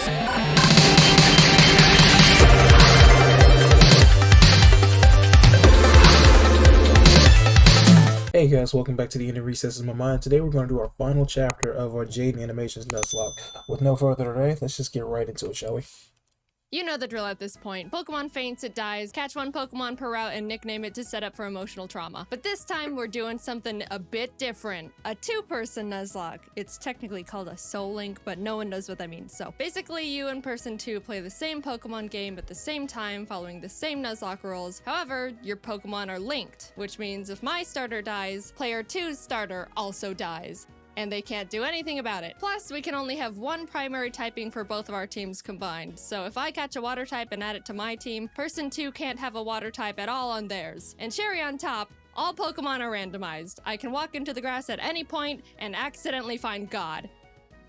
Hey guys, welcome back to the Inner Recesses of My Mind. Today we're going to do our final chapter of our Jaiden Animations Nuzlocke. With no further delay, let's just get right into it, shall we? You know the drill at this point. Pokemon faints, it dies, catch one Pokemon per route and nickname it to set up for emotional trauma. But this time we're doing something a bit different. A two-person Nuzlocke. It's technically called a Soul Link, but no one knows what that means. So basically you and person 2 play the same Pokemon game at the same time, following the same Nuzlocke rules. However, your Pokemon are linked, which means if my starter dies, player 2's starter also dies. And they can't do anything about it. Plus, we can only have one primary typing for both of our teams combined. So if I catch a water type and add it to my team, person 2 can't have a water type at all on theirs. And cherry on top, all Pokemon are randomized. I can walk into the grass at any point and accidentally find God.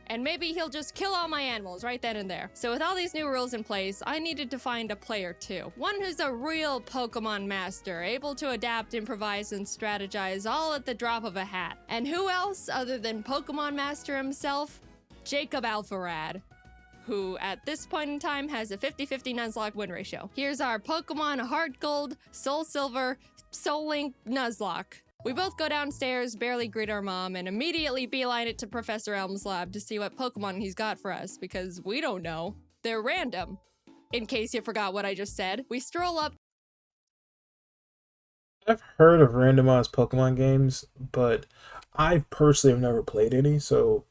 And maybe he'll just kill all my animals right then and there. So with all these new rules in place, I needed to find a player 2. One who's a real Pokemon master, able to adapt, improvise, and strategize all at the drop of a hat. And who else other than Pokemon Master himself? Jacob Alpharad, who at this point in time has a 50-50 Nuzlocke win ratio. Here's our Pokemon HGold, SSilver Soul Link Nuzlocke. We both go downstairs, barely greet our mom, and immediately beeline it to Professor Elm's lab to see what Pokemon he's got for us, because we don't know. They're random. In case you forgot what I just said, we stroll up. I've heard of randomized Pokemon games, but I personally have never played any, so...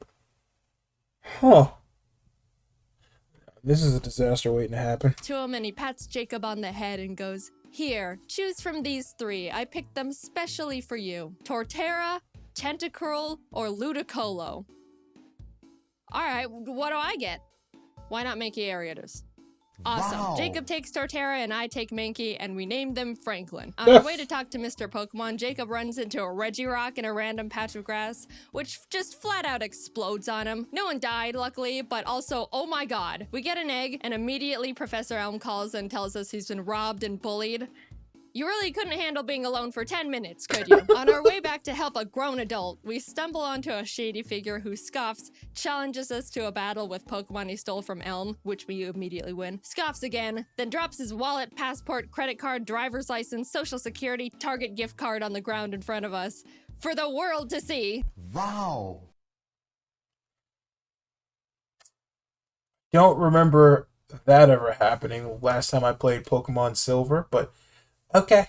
This is a disaster waiting to happen. To him, and he pats Jacob on the head and goes, "Here, choose from these 3. I picked them specially for you. Torterra, Tentacruel, or Ludicolo." Alright, what do I get? Why not Mankey Ariatus? Awesome. Wow. Jacob takes Torterra and I take Mankey, and we name them Franklin. On our way to talk to Mr. Pokemon, Jacob runs into a Regirock in a random patch of grass, which just flat out explodes on him. No one died, luckily, but also, oh my god. We get an egg, and immediately Professor Elm calls and tells us he's been robbed and bullied. You really couldn't handle being alone for 10 minutes, could you? On our way back to help a grown adult, we stumble onto a shady figure who scoffs, challenges us to a battle with Pokemon he stole from Elm, which we immediately win, scoffs again, then drops his wallet, passport, credit card, driver's license, social security, Target gift card on the ground in front of us for the world to see. Wow. Don't remember that ever happening last time I played Pokemon Silver, but... okay.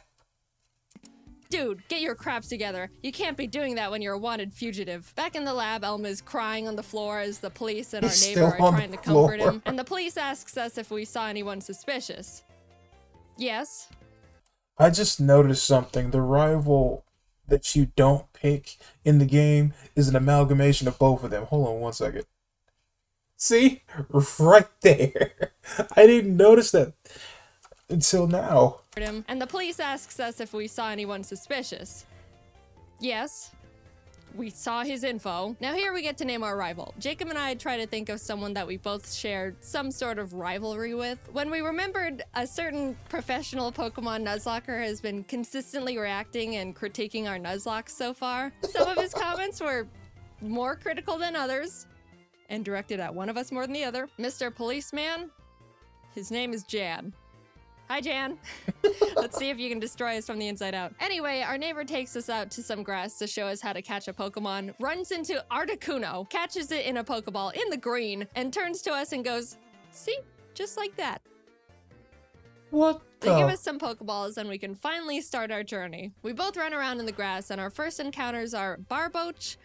Dude, get your craps together. You can't be doing that when you're a wanted fugitive. Back in the lab, Elm is crying on the floor as the police and our neighbor are trying to comfort him. And the police asks us if we saw anyone suspicious. Yes. I just noticed something. The rival that you don't pick in the game is an amalgamation of both of them. Hold on one second. See? Right there. I didn't notice that until now. And the police asks us if we saw anyone suspicious. Yes. We saw his info. Now here we get to name our rival. Jacob and I try to think of someone that we both shared some sort of rivalry with. When we remembered a certain professional Pokemon Nuzlocker has been consistently reacting and critiquing our Nuzlocke so far, some of his comments were more critical than others and directed at one of us more than the other. Mr. Policeman, his name is Jan. Hi, Jan. Let's see if you can destroy us from the inside out. Anyway, our neighbor takes us out to some grass to show us how to catch a Pokemon, runs into Articuno, catches it in a Pokeball in the green, and turns to us and goes, "See? Just like that." What the? They give us some Pokeballs and we can finally start our journey. We both run around in the grass and our first encounters are Barboach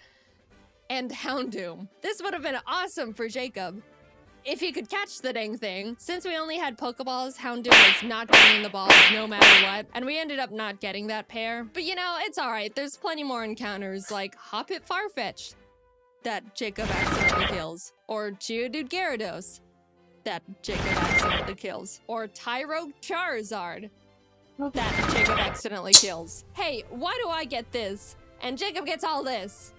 and Houndoom. This would have been awesome for Jacob if he could catch the dang thing. Since we only had Pokeballs, Houndoom was not getting the balls no matter what, and we ended up not getting that pair. But you know, it's alright, there's plenty more encounters like Hoppip Farfetch'd that Jacob accidentally kills, or Geodude Gyarados that Jacob accidentally kills, or Tyro Charizard that Jacob accidentally kills. Hey, why do I get this, and Jacob gets all this?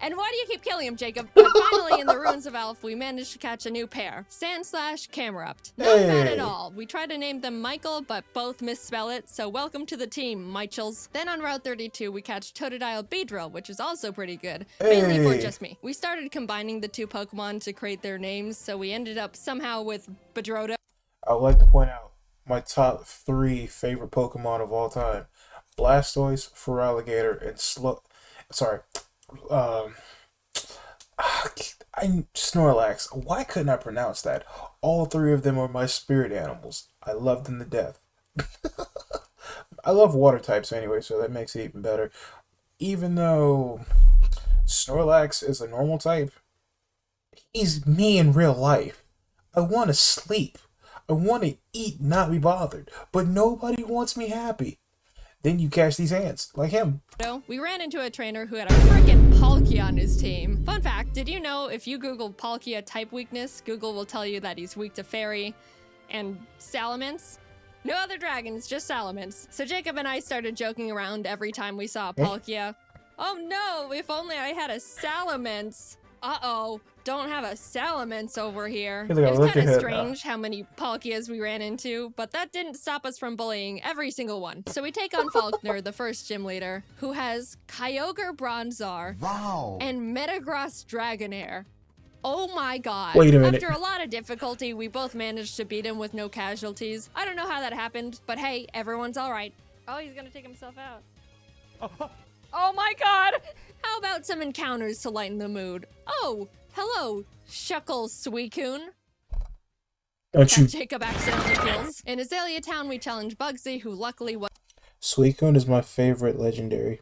And why do you keep killing him, Jacob? But finally, in the ruins of Elf, we managed to catch a new pair. Sand/Camerupt. Not bad at all. We tried to name them Michael, but both misspell it, so welcome to the team, Michels. Then on Route 32, we catch Totodile Beedrill, which is also pretty good. Mainly for just me. We started combining the two Pokemon to create their names, so we ended up somehow with Bedroto. I would like to point out my top 3 favorite Pokemon of all time. Blastoise, Feraligatr, and Snorlax. Why couldn't I pronounce that? All 3 of them are my spirit animals. I love them to death. I love water types anyway, so that makes it even better. Even though Snorlax is a normal type, he's me in real life. I want to sleep. I want to eat, not be bothered. But nobody wants me happy. Then you catch these ants, like him. We ran into a trainer who had a freaking Palkia on his team. Fun fact, did you know if you Google Palkia type weakness, Google will tell you that he's weak to Fairy and Salamence? No other dragons, just Salamence. So Jacob and I started joking around every time we saw a Palkia. Oh no, if only I had a Salamence. Uh-oh, don't have a Salamence over here. It was kind of strange how many Palkias we ran into, but that didn't stop us from bullying every single one. So we take on Faulkner, the first gym leader, who has Kyogre Bronzor and Metagross Dragonair. Oh my god. Wait a minute. After a lot of difficulty, we both managed to beat him with no casualties. I don't know how that happened, but hey, everyone's alright. Oh, he's gonna take himself out. Oh my god! How about some encounters to lighten the mood? Oh, hello, Shuckle Suicune. Jacob accidentally kills. In Azalea Town, we challenge Bugsy, who luckily was. Suicune is my favorite legendary.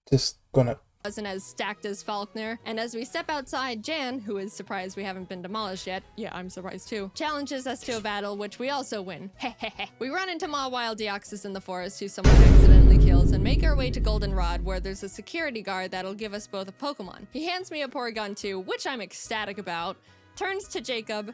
Just gonna. Wasn't as stacked as Faulkner, and as we step outside, Jan, who is surprised we haven't been demolished yet, yeah, I'm surprised too, challenges us to a battle, which we also win. Hehehe. We run into Mawile Deoxys in the forest, who someone accidentally kills, and make our way to Goldenrod, where there's a security guard that'll give us both a Pokemon. He hands me a Porygon 2, which I'm ecstatic about, turns to Jacob,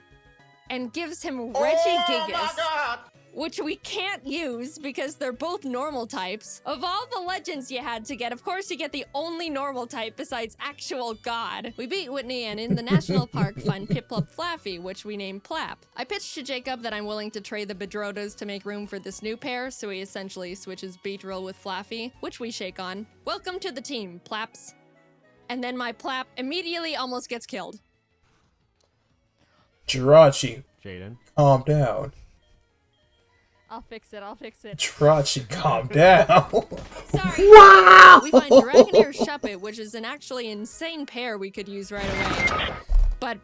and gives him Regigigas, which we can't use because they're both normal types. Of all the legends you had to get, of course you get the only normal type besides actual God. We beat Whitney and in the national park find Piplup Flaffy, which we name Plap. I pitched to Jacob that I'm willing to trade the Bedrotos to make room for this new pair, so he essentially switches Beedrill with Flaffy, which we shake on. Welcome to the team, Plaps. And then my Plap immediately almost gets killed. Jirachi, Jaiden, calm down. I'll fix it. Jirachi, calm down. Sorry. Wow! We find Dragonair Shuppet, which is an actually insane pair we could use right away. But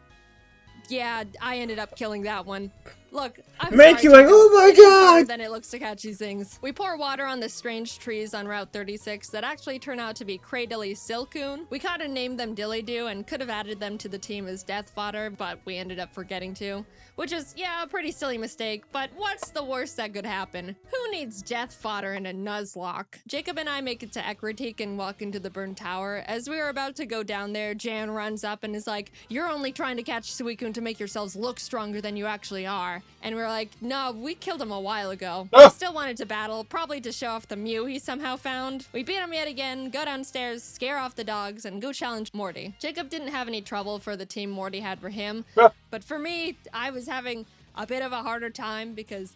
yeah, I ended up killing that one. Look, I'm Make sorry, you like, Jacob. oh my It is harder god! than it looks to catch these things. We pour water on the strange trees on Route 36 that actually turn out to be Cradily Silcoon. We kinda named them Dillydoo and could have added them to the team as death fodder, but we ended up forgetting to. Which is, yeah, a pretty silly mistake, but what's the worst that could happen? Who needs death fodder in a Nuzlocke? Jacob and I make it to Ekritik and walk into the burned tower. As we were about to go down there, Jan runs up and is like, "You're only trying to catch Suicune to make yourselves look stronger than you actually are." And we're like, "No, we killed him a while ago." Ah! He still wanted to battle, probably to show off the Mew he somehow found. We beat him yet again, go downstairs, scare off the dogs, and go challenge Morty. Jacob didn't have any trouble for the team Morty had for him, Ah! but for me, I was having a bit of a harder time because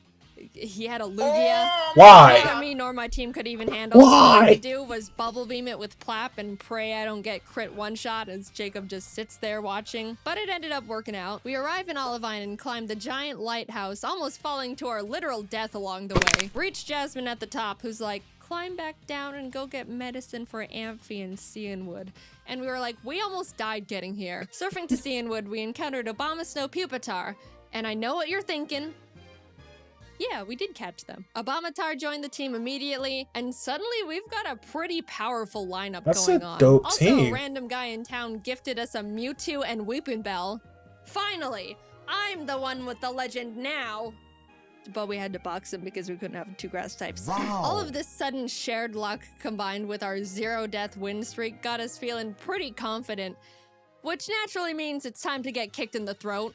he had a Lugia. Why? Neither me nor my team could even handle. All I could do was bubble beam it with Plap and pray I don't get crit one shot as Jacob just sits there watching. But it ended up working out. We arrive in Olivine and climb the giant lighthouse, almost falling to our literal death along the way. Reach Jasmine at the top, who's like, "Climb back down and go get medicine for Amphi and Cianwood." And we were like, we almost died getting here. Surfing to Cianwood, we encountered Abomasnow Pupitar. And I know what you're thinking. Yeah, we did catch them. Abomatar joined the team immediately, and suddenly we've got a pretty powerful lineup going on. Dope also, team. a random guy in town gifted us a Mewtwo and Weepinbell. Finally, I'm the one with the legend now. But we had to box him because we couldn't have 2 grass types. Wow. All of this sudden shared luck combined with our 0-death win streak got us feeling pretty confident, which naturally means it's time to get kicked in the throat.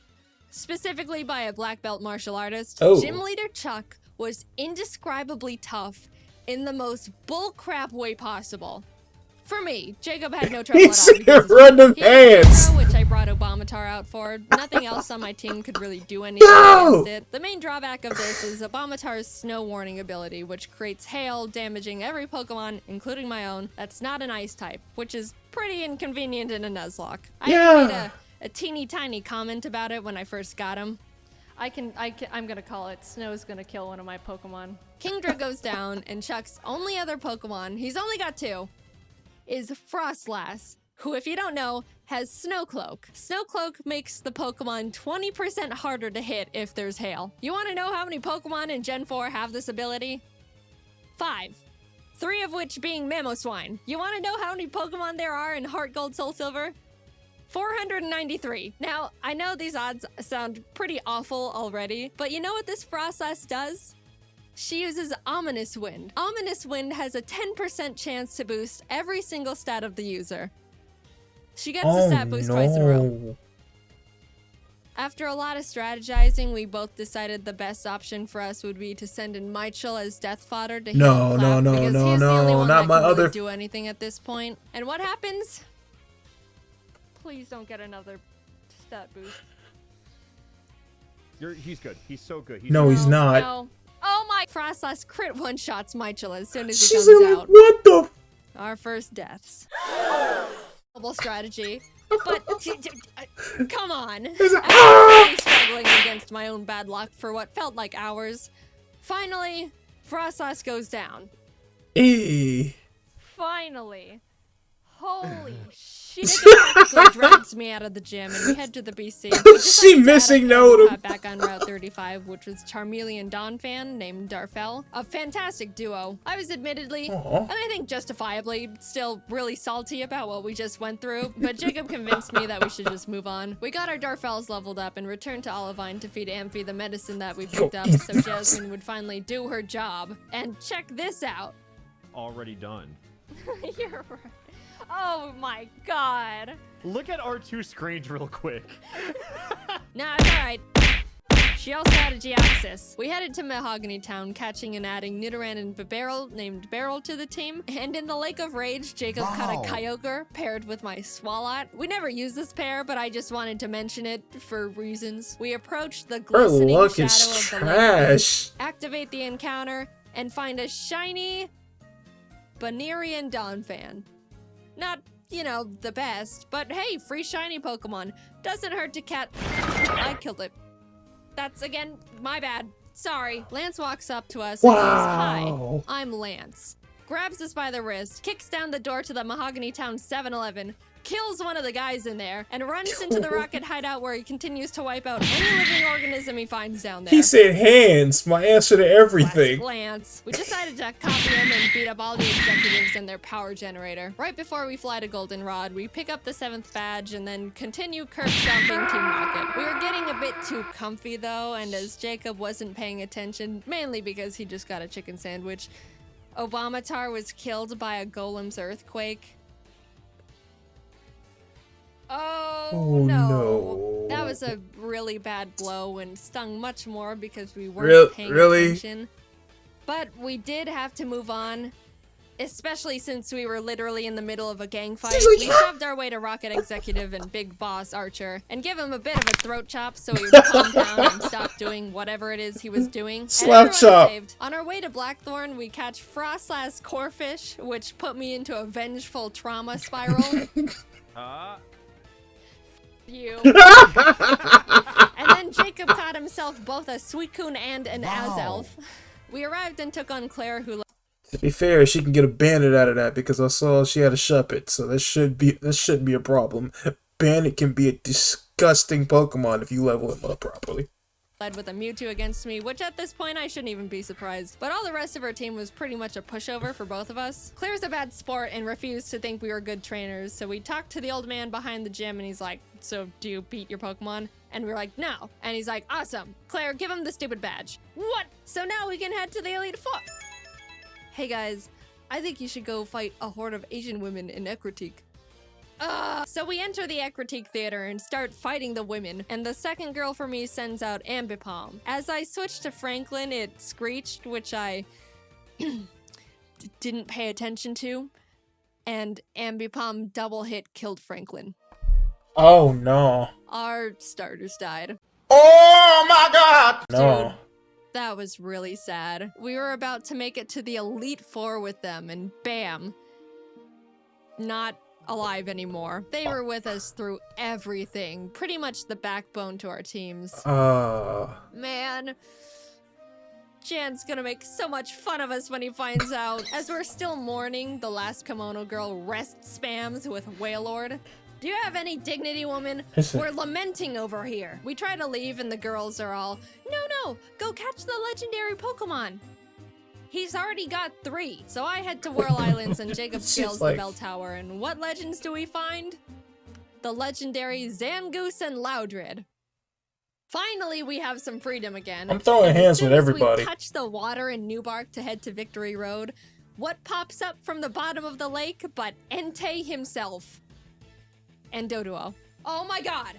Specifically by a black belt martial artist. Oh. Gym leader Chuck was indescribably tough in the most bullcrap way possible. For me, Jacob had no trouble He at all. said because random he had hands. Arrow, which I brought Obamatar out for. Nothing else on my team could really do anything against it. The main drawback of this is Obamatar's snow warning ability, which creates hail, damaging every Pokemon, including my own, that's not an ice type, which is pretty inconvenient in a Nuzlocke. I made a teeny tiny comment about it when I first got him. I'm gonna call it, snow's gonna kill one of my Pokemon. Kingdra goes down, and Chuck's only other Pokemon, he's only got 2, is Frostlass, who, if you don't know, has Snowcloak. Snowcloak makes the Pokemon 20% harder to hit if there's hail. You want to know how many Pokemon in Gen 4 have this ability? 5. 3 of which being Mamoswine. You want to know how many Pokemon there are in Heart Gold, Soul Silver? 493. Now, I know these odds sound pretty awful already, but you know what this Frostlass does? She uses Ominous Wind. Ominous Wind has a 10% chance to boost every single stat of the user. She gets the stat boost twice in a row. After a lot of strategizing, we both decided the best option for us would be to send in Michael as death fodder to heal Clap, because he's the only one that can really do anything at this point. And what happens? Please don't get another stat boost. He's good. He's so good. He's not. No. Oh my! Frostlass crit one-shots Michael as soon as he comes out. What the? Our first deaths. Double strategy. But, come on. I was struggling against my own bad luck for what felt like hours. Finally, Frostlass goes down. Finally. Holy shit. It practically drags me out of the gym, and we head to the BC. She missing note back on Route 35, which was Charmeleon Donphan named Darfell. A fantastic duo. I was admittedly, and I think justifiably, still really salty about what we just went through, but Jacob convinced me that we should just move on. We got our Darfells leveled up and returned to Olivine to feed Amphi the medicine that we picked up so Jasmine would finally do her job. And check this out. Already done. You're right. Oh my god. Look at our 2 screens real quick. Nah, it's alright. She also had a Geoxys. We headed to Mahogany Town, catching and adding Nidoran and Bibarel, named Beryl, to the team. And in the Lake of Rage, Jacob caught a Kyogre paired with my Swalot. We never used this pair, but I just wanted to mention it for reasons. We approached the glistening shadow of the lake, activate the encounter, and find a shiny Banerian Donphan. Not, you know, the best, but hey, free shiny Pokemon. Doesn't hurt to I killed it. That's, again, my bad. Sorry. Lance walks up to us and goes, "Hi, I'm Lance." Grabs us by the wrist, kicks down the door to the Mahogany Town 7-Eleven, kills one of the guys in there, and runs into the rocket hideout where he continues to wipe out any living organism he finds down there. He said hands, my answer to everything. Lance. We decided to copy him and beat up all the executives and their power generator. Right before we fly to Goldenrod, we pick up the 7th badge and then continue curb stomping Team Rocket. We were getting a bit too comfy though, and as Jacob wasn't paying attention, mainly because he just got a chicken sandwich, Obamatar was killed by a Golem's earthquake. Oh no. That was a really bad blow and stung much more because we weren't paying attention. But we did have to move on, especially since we were literally in the middle of a gang fight. We shoved our way to Rocket Executive and Big Boss Archer and give him a bit of a throat chop so he would calm down and stop doing whatever it is he was doing. Slap chop. On our way to Blackthorn, we catch Frostlass Corfish, which put me into a vengeful trauma spiral. You. And then Jacob caught himself both a Suicune and an Azelf. We arrived and took on Claire, who... To be fair, she can get a bandit out of that because I saw she had a Shuppet, so that shouldn't be a problem. Bandit can be a disgusting Pokemon if you level him up properly. Led with a Mewtwo against me, which at this point I shouldn't even be surprised. But all the rest of our team was pretty much a pushover for both of us. Claire's a bad sport and refused to think we were good trainers, so we talked to the old man behind the gym and he's like, "So do you beat your Pokemon?" And we're like, "No." And he's like, "Awesome. Claire, give him the stupid badge." What? So now we can head to the Elite Four. Hey guys, I think you should go fight a horde of Asian women in Ecruteak. So we enter the Ecruteak Theater and start fighting the women, and the second girl for me sends out Ambipom. As I switched to Franklin, it screeched, which I didn't pay attention to, and Ambipom double hit killed Franklin. Oh no. Our starters died. Oh my god! No. Dude, that was really sad. We were about to make it to the Elite Four with them, and bam. Not alive anymore. They were with us through everything. Pretty much the backbone to our teams. Man. Jan's gonna make so much fun of us when he finds out. As we're still mourning, the last kimono girl rest spams with Wailord. Do you have any dignity, woman? We're lamenting over here. We try to leave and the girls are all, no, go catch the legendary Pokemon. He's already got 3. So I head to Whirl Islands and Jacob scales the bell tower. And what legends do we find? The legendary Zangoose and Loudred. Finally, we have some freedom again. I'm throwing hands with everybody. We touch the water in Newbark to head to Victory Road. What pops up from the bottom of the lake but Entei himself? And Doduo. Oh my god!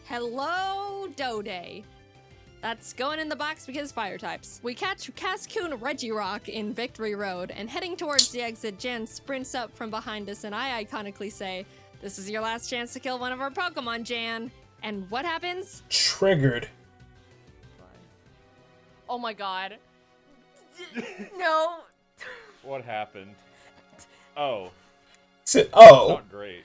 Hello, Dode. That's going in the box because fire types. We catch Cascoon Regirock in Victory Road, and heading towards the exit, Jan sprints up from behind us, and I iconically say, "This is your last chance to kill one of our Pokemon, Jan." And what happens? Triggered. Oh my god. No. What happened? Oh. Oh. Not great.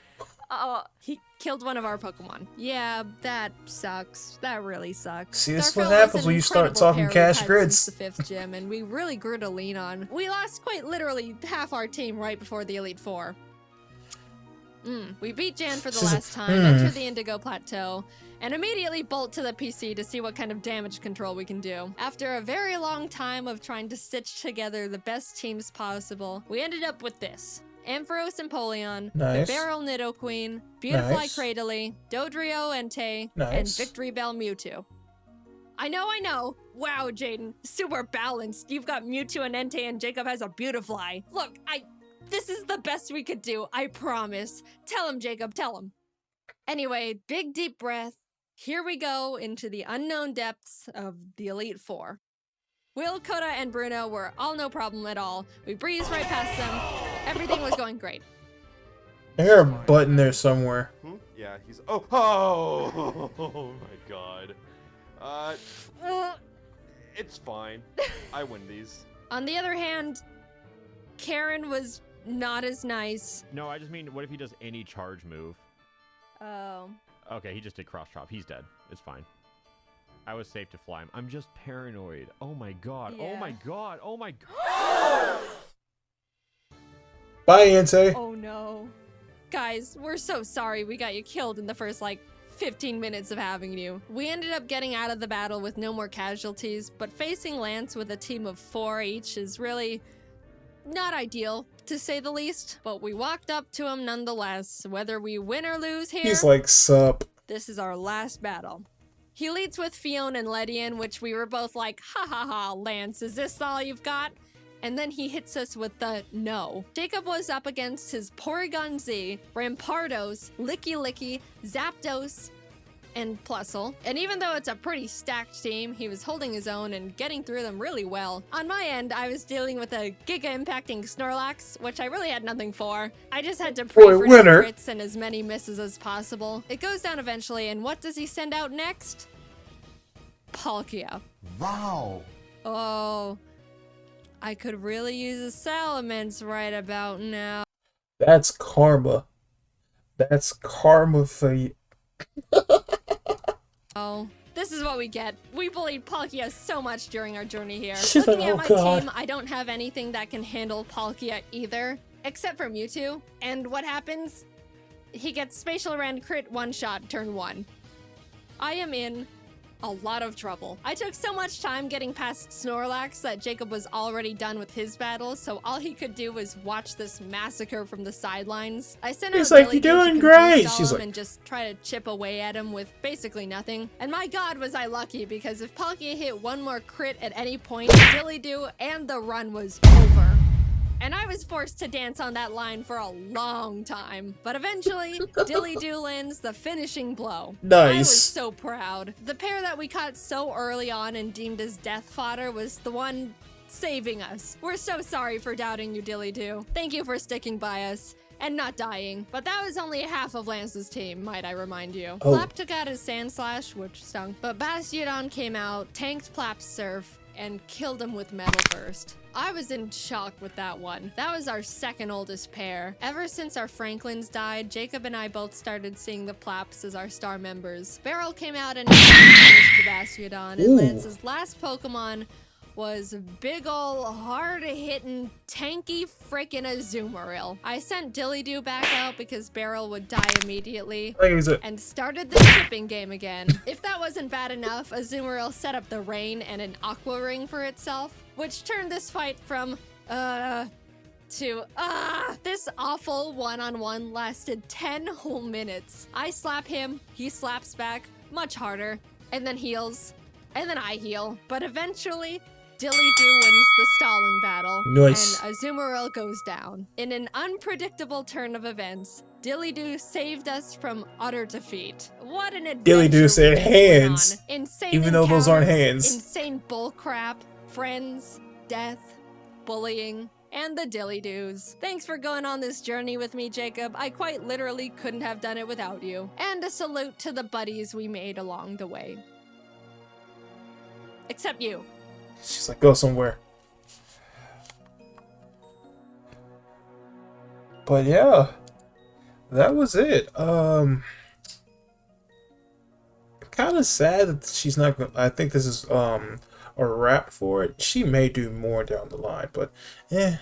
He killed one of our Pokemon. Yeah, that sucks. That really sucks. See, this is Darfell what happens is an when you start incredible talking pair cash we've had grids. since the 5th gym, and we really grew to lean on. We lost quite literally half our team right before the Elite Four. We beat Jan for the last time, enter the Indigo Plateau, and immediately bolt to the PC to see what kind of damage control we can do. After a very long time of trying to stitch together the best teams possible, we ended up with this. Ampharos Empoleon, Nice. Barrel Nidoqueen, Beautifly Nice. Cradily, Dodrio Entei, and Nice. Victory Bell Mewtwo. I know. Wow, Jaiden, super balanced. You've got Mewtwo and Entei, and Jacob has a Beautifly. Look, this is the best we could do, I promise. Tell him, Jacob, tell him. Anyway, big deep breath. Here we go into the unknown depths of the Elite Four. Will, Koda, and Bruno were all no problem at all. We breezed right past them. Everything was going great. I hear a button there somewhere. Yeah, he's. Oh my god. It's fine. I win these. On the other hand, Karen was not as nice. No, I just mean, what if he does any charge move? Oh. Okay, he just did cross chop. He's dead. It's fine. I was safe to fly him. I'm just paranoid. Oh my god. Oh my god. Oh my god. Bye, Entei. Oh no. Guys, we're so sorry we got you killed in the first, 15 minutes of having you. We ended up getting out of the battle with no more casualties, but facing Lance with a team of 4 each is really not ideal, to say the least. But we walked up to him nonetheless. Whether we win or lose here, He's like, sup. this is our last battle. He leads with Fion and Ledian, which we were both like, ha ha ha, Lance, is this all you've got? And then he hits us with the no. Jacob was up against his Porygon Z, Rampardos, Licky Licky, Zapdos, and Plusle. And even though it's a pretty stacked team, he was holding his own and getting through them really well. On my end, I was dealing with a giga-impacting Snorlax, which I really had nothing for. I just had to pray for some crits and as many misses as possible. It goes down eventually, and what does he send out next? Palkia. Wow. Oh, I could really use a Salamence right about now. That's karma. That's karma for you. Oh, this is what we get. We bullied Palkia so much during our journey here. She's Looking like, at "Oh, my God." team, I don't have anything that can handle Palkia either, except for Mewtwo. And what happens? He gets Spatial Rend crit one-shot turn 1. I am in a lot of trouble. I took so much time getting past Snorlax that Jacob was already done with his battle, so all he could do was watch this massacre from the sidelines. I sent He's out like, Billy "You're to doing confuse great." Gollum She's like- and just try to chip away at him with basically nothing. And my god was I lucky, because if Palkia hit one more crit at any point, Dilly-Doo and the run was over. And I was forced to dance on that line for a long time. But eventually, Dilly Doo lands the finishing blow. Nice. I was so proud. The pair that we caught so early on and deemed as death fodder was the one saving us. We're so sorry for doubting you, Dilly Doo. Thank you for sticking by us and not dying. But that was only half of Lance's team, might I remind you. Oh. Plap took out his Sand Slash, which stung, but Bastiodon came out, tanked Plap's Surf, and killed him with Metal Burst. I was in shock with that one. That was our second oldest pair. Ever since our Franklins died, Jacob and I both started seeing the Plaps as our star members. Beryl came out and finished the Bastiodon, and Ooh. Lance's last Pokemon was big ol' hard-hitting, tanky frickin' Azumarill. I sent Dilly Doo back out because Beryl would die immediately and started the shipping game again. If that wasn't bad enough, Azumarill set up the rain and an Aqua Ring for itself, which turned this fight from, to, this awful one-on-one lasted 10 whole minutes. I slap him, he slaps back, much harder, and then heals, and then I heal. But eventually, Dilly Doo wins the stalling battle, Nice. and Azumarill goes down. In an unpredictable turn of events, Dilly Doo saved us from utter defeat. What an adventure! Dilly Doo said we went hands, on. Insane even though those aren't encounters, hands. Insane bullcrap, friends, death, bullying, and the Dilly Doos. Thanks for going on this journey with me, Jacob. I quite literally couldn't have done it without you. And a salute to the buddies we made along the way. Except you. She's like, go somewhere. But yeah, that was it. Kind of sad that she's not gonna, I think this is a wrap for it. She may do more down the line, but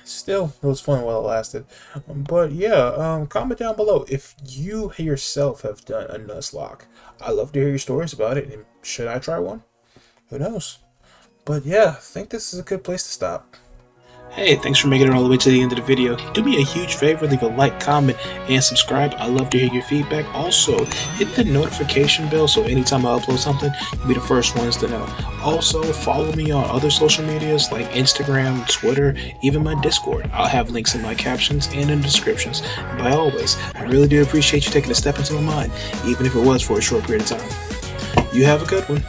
still, it was fun while it lasted. But yeah, comment down below if you yourself have done a Nuzlocke. I love to hear your stories about it, and should I try one? Who knows? But yeah, I think this is a good place to stop. Hey, thanks for making it all the way to the end of the video. Do me a huge favor, leave a like, comment, and subscribe. I love to hear your feedback. Also, hit the notification bell so anytime I upload something, you'll be the first ones to know. Also, follow me on other social medias like Instagram, Twitter, even my Discord. I'll have links in my captions and in the descriptions. And by always, I really do appreciate you taking a step into my mind, even if it was for a short period of time. You have a good one.